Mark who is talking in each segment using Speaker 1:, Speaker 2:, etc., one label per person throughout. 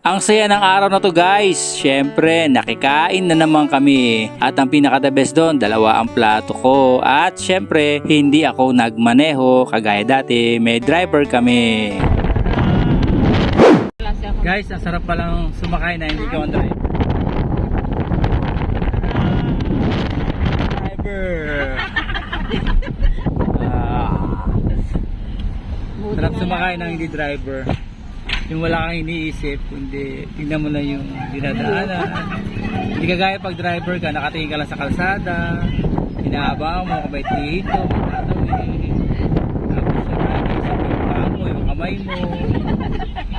Speaker 1: Ang saya ng araw na to guys. Syempre, nakikain na naman kami. At ang pinaka-the best doon, dalawa ang plato ko. At syempre, hindi ako nagmaneho. Kagaya dati, may driver kami. Guys, ang sarap palang sumakay na hindi ka on drive. Driver. Sarap sumakay ng hindi driver. Yung wala kang iniisip, kundi tingnan mo lang yung dinadaanan. Hindi kagaya pag driver ka, nakatingin ka lang sa kalsada, inaabang mo kung may dito, may tatawid. Tapos yung paa mo, yung kamay mo,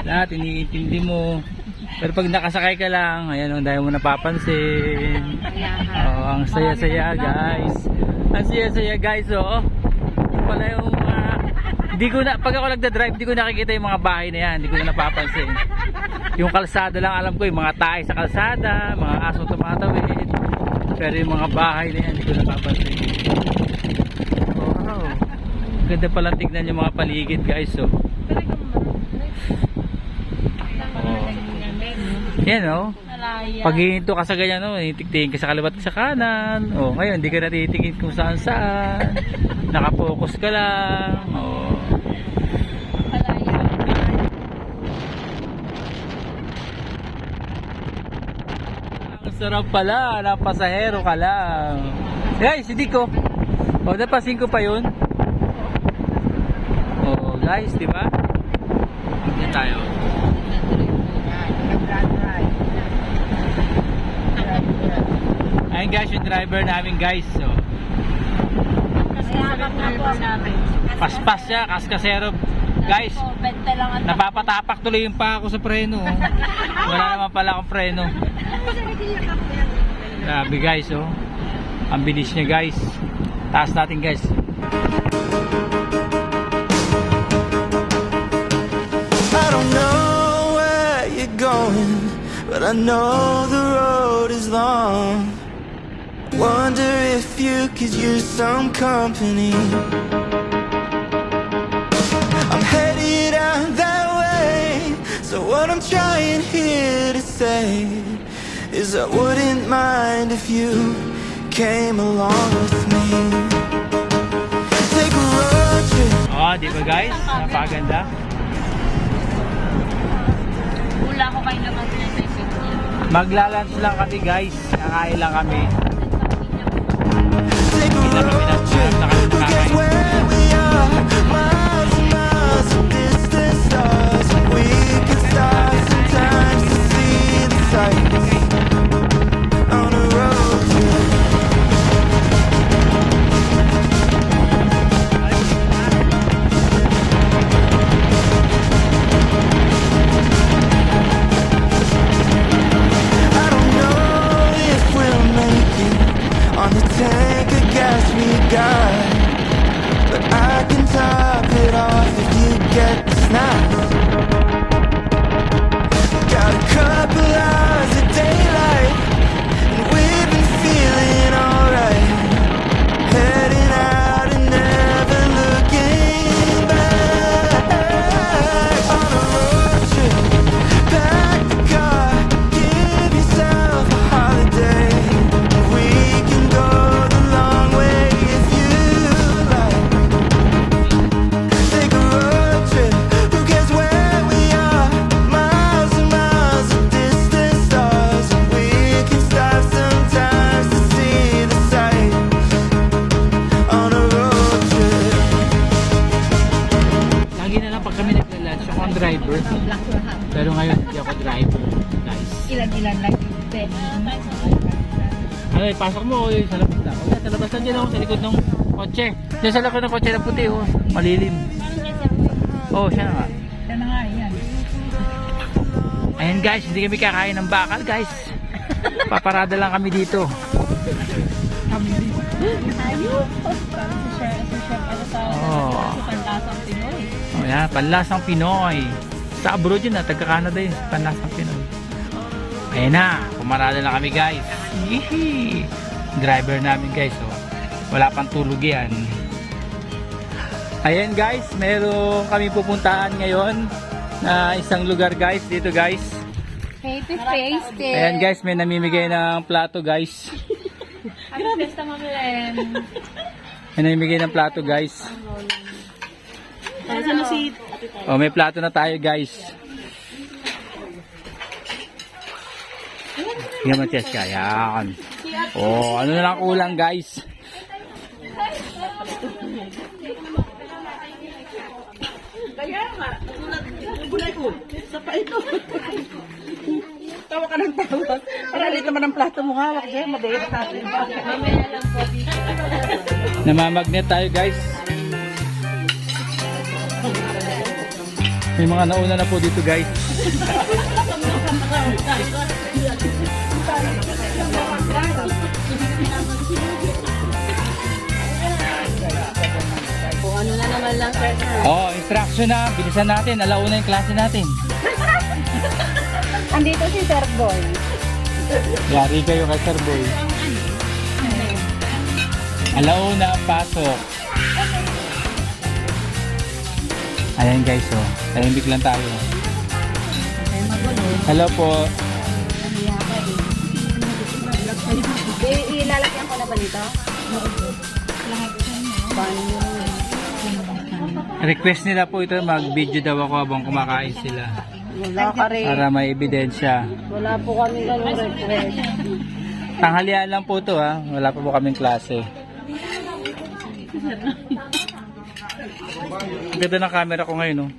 Speaker 1: lahat iniintindi mo. Pero pag nakasakay ka lang, ayan, dahil mo napapansin. Oh, ang saya-saya guys. Ang saya-saya guys, oh. Yung pala yung di ko na, pag ako nagda-drive, di ko nakikita yung mga bahay na yan. Di ko na napapansin. Yung kalsada lang alam ko, yung mga tayo sa kalsada, mga aso tumatawid. Pero yung mga bahay na yan, di ko napapansin. Wow. Ganda pala tignan yung mga paligid guys. Oh. Yan oh. Pag hihinto ka sa ganyan, no, titingin ka sa kaliwat sa kanan. Oh, ngayon, di ka natitingin kung saan saan. Nakapokus ka lang. Oh. Ang sarap pala, napasahero ka lang. Guys, hindi ko. O, napasin ko pa yun. Oh, guys, di ba? Yan tayo. Ayun guys, yung driver namin guys. So, paspas siya, kaskasero. Guys, napapatapak tuloy yung pa ako sa preno. Wala naman pala akong preno. Grabe guys, oh. Ang bilis niya guys. Taas natin guys.
Speaker 2: I don't know where you're going, but I know the road is long. Wonder if you could use some company. I'm headed out that way, so what I'm trying here to say is I wouldn't mind if you came along with me. Take a road trip.
Speaker 1: Oh, di ba guys? Napakaganda.
Speaker 3: Wala ko kayo naman sa
Speaker 1: Maglalunch lang kami guys. Kakain lang kami.
Speaker 2: Take a road trip. Who cares where we are? Miles and miles of distant stars. We could stop sometimes to see the sights on a road trip. I don't know if we'll make it on the tank of gas we got, but I can top it off if you get the snacks. Got a couple hours of daylight, and we've been feeling alright. Heading out and never looking back. On a road trip, pack the car, give yourself a holiday. We can go the long way if you like. Take a road trip, who cares where we are? Miles and miles of distant stars. We can stop sometimes to see the sights on a road trip.
Speaker 1: Lagi na lang pag kami nagla-lunch, ako ang driver. Pero ngayon, hindi ako driver. Guys.
Speaker 3: Ilan-ilan lang yung
Speaker 1: Ano, pasok mo, sa labas na. O, sa labas na dyan ako, sa likod ng kotse. Diyan sa likod ng kotse na puti, oh. Malilim. Oh, siya na nga.
Speaker 3: Yan na nga, yan.
Speaker 1: Ayan guys, hindi kami kakain ng bakal guys. Paparada lang kami dito.
Speaker 3: Ayun! Parang si Chef, ano tawag
Speaker 1: Oh.
Speaker 3: si Panlasang Pinoy.
Speaker 1: Oh, yan, panlasang Pinoy. Sa abroad yun, taga-Canada yun, panlasang Pinoy. Ayan na, pumarada na kami guys. Yee! Driver namin guys, oh. Wala pang tulog yan. Ayan guys, meron kami pupuntahan ngayon na isang lugar guys, dito guys.
Speaker 3: Face it.
Speaker 1: Ayan guys, may namimigay ng plato guys.
Speaker 3: Grabe, basta mamilen.
Speaker 1: May namimigay ng plato guys.
Speaker 3: Saan si...
Speaker 1: Oh, may plato na tayo guys. Tingnan mo Cheska, yan. Oh, ano na lang kulang guys.
Speaker 4: Tawa ka ng tawa. Para ulit naman ang plato mo hawak dyan. Madaya sa atin.
Speaker 3: Mamaya lang po dito.
Speaker 1: Namamagnet tayo guys. May mga nauna na po dito guys.
Speaker 3: Kung ano na naman lang, sir.
Speaker 1: Oh, instruction na. Bilisan natin. Alauna yung klase natin.
Speaker 3: Andito si Sir Boy.
Speaker 1: Yari kayo kay Sir Boy. Alauna, pasok. Ayan guys, oh. Tahimik lang tayo. Hello po.
Speaker 3: Ilalagyan ko na ba nito?
Speaker 1: Request nila po ito, mag-video daw ako habang kumakain sila.
Speaker 4: Wala ka rin.
Speaker 1: Para may ebidensya.
Speaker 4: Wala po kami ganun request.
Speaker 1: Tanghalian lang po ito ha. Wala pa po kaming klase. Ang ganda ng camera ko ngayon, oh.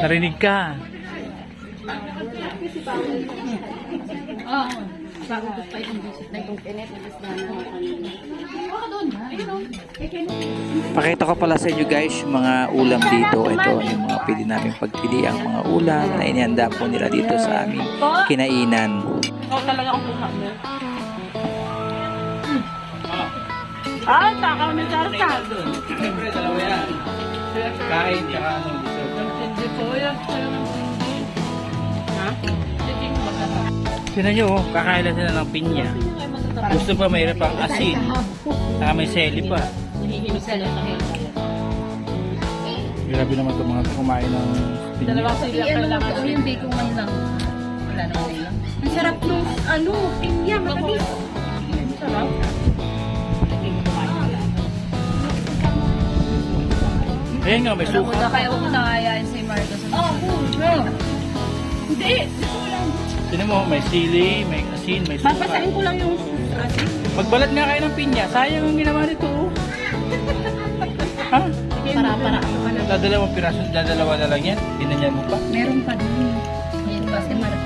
Speaker 1: Narinig ka. Pakita ko pala sa inyo guys yung mga ulam dito. Ito yung mga pwede namin pagpili ang mga ulam na inihanda po nila dito sa aming kinainan.
Speaker 4: Oo, talaga akong pumakas. Ah, takaw ni Sarsan.
Speaker 1: Siyempre, dalawa yan. Kain, tsaka ano.
Speaker 4: Hindi po yan. Ha?
Speaker 1: Sino nyo, kakain lang sila ng pinya. Gusto pa mayroon pang asin. Saka may seli pa. Grabe naman itong mga kumain ng pinya.
Speaker 4: Dalawang sila kailangan.
Speaker 3: Yung bacon man lang. Wala na lang.
Speaker 4: Ang sarap nung, ano, pinya, matamis. Sarap.
Speaker 1: Ayan nga, may suka.
Speaker 3: Kaya huwag mo nakayain si Marco sa
Speaker 4: Hindi.
Speaker 1: Sino mo, may sili, may asin, may suka.
Speaker 4: Papasain ko lang yung asin.
Speaker 1: Magbalat nga kayo ng pinya. Sayang ang ginawa nito. Oh. Ha?
Speaker 3: Para.
Speaker 1: Dadalawang piraso, dadalawa na lang yan. Tinanyan mo pa.
Speaker 3: Meron pa din. Yan ba si Marco?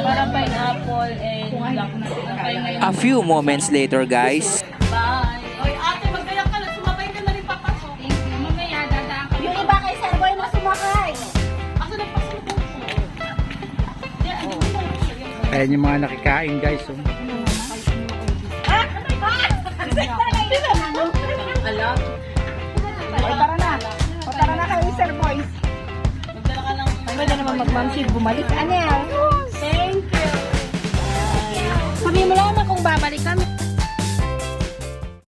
Speaker 3: Para pineapple and black na.
Speaker 1: A few moments later, guys.
Speaker 3: Bye.
Speaker 4: Oy, ate, magkaya ka na. Sumabay ka na rin papasok.
Speaker 3: Thank you. Mamaya dadaan ka.
Speaker 4: Yung iba kay Sir Boy na sumakay. Asa nagpasulong ko?
Speaker 1: Ayan yung mga nakikain, guys. Oh.
Speaker 4: Ah, ano ba?
Speaker 3: Alam.
Speaker 4: Oy, tara na. O, tara na kayo, Sir Boys.
Speaker 3: Magdala ka lang.
Speaker 4: Pwede naman magmamsi, bumalik. Anel. Thank you. Sabi mo lang kung babalik kami.